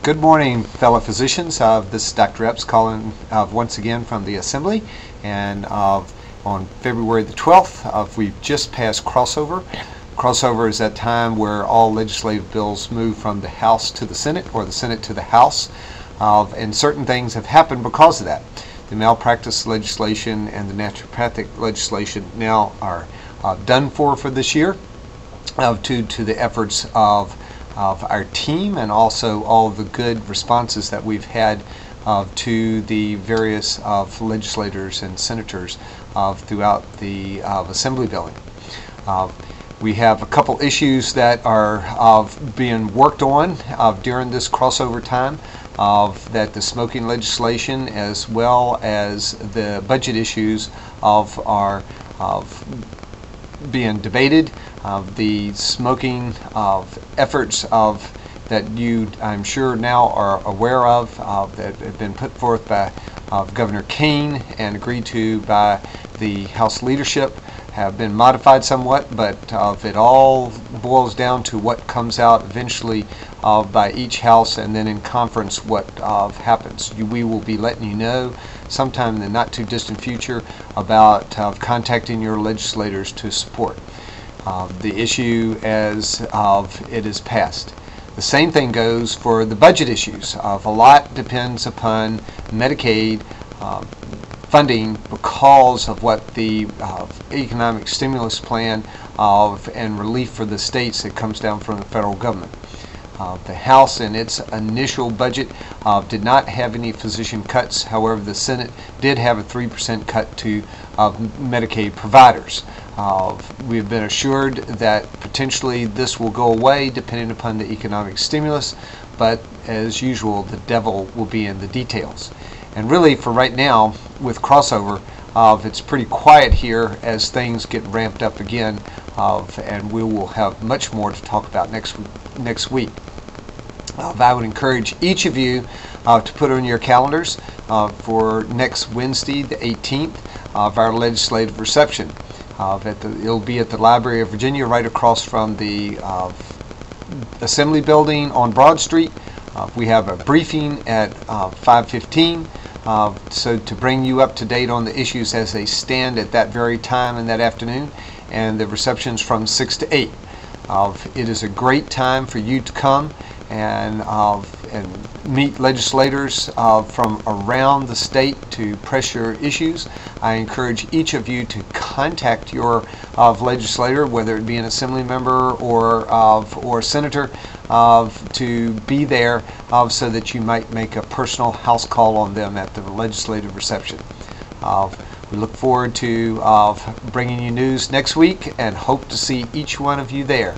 Good morning, fellow physicians. This is Dr. Eppes calling once again from the Assembly, and on February the 12th, we've just passed crossover. Crossover is that time where all legislative bills move from the House to the Senate or the Senate to the House, and certain things have happened because of that. The malpractice legislation and the naturopathic legislation now are done for this year due to the efforts of our team and also all of the good responses that we've had to the various legislators and senators throughout the Assembly building. We have a couple issues that are being worked on during this crossover time, that the smoking legislation as well as the budget issues are being debated. The smoking efforts that you, I'm sure, now are aware of that have been put forth by Governor Kane and agreed to by the House leadership have been modified somewhat, but it all boils down to what comes out eventually by each House, and then in conference what happens. We will be letting you know sometime in the not too distant future about contacting your legislators to support the issue as it is passed. The same thing goes for the budget issues. A lot depends upon Medicaid funding because of what the economic stimulus plan and relief for the states that comes down from the federal government. The House in its initial budget did not have any physician cuts. However, the Senate did have a 3% cut to Medicaid providers. We have been assured that potentially this will go away depending upon the economic stimulus, but as usual, the devil will be in the details. And really, for right now, with crossover, it's pretty quiet here as things get ramped up again, and we will have much more to talk about next week. I would encourage each of you to put on your calendars for next Wednesday, the 18th, of our legislative reception. It'll be at the Library of Virginia, right across from the Assembly building on Broad Street. We have a briefing at 5:15. So to bring you up to date on the issues as they stand at that very time in that afternoon, and the receptions from 6 to 8. It is a great time for you to come and meet legislators from around the state to press your issues. I encourage each of you to contact your legislator, whether it be an assembly member or senator, to be there so that you might make a personal house call on them at the legislative reception. We look forward to bringing you news next week and hope to see each one of you there.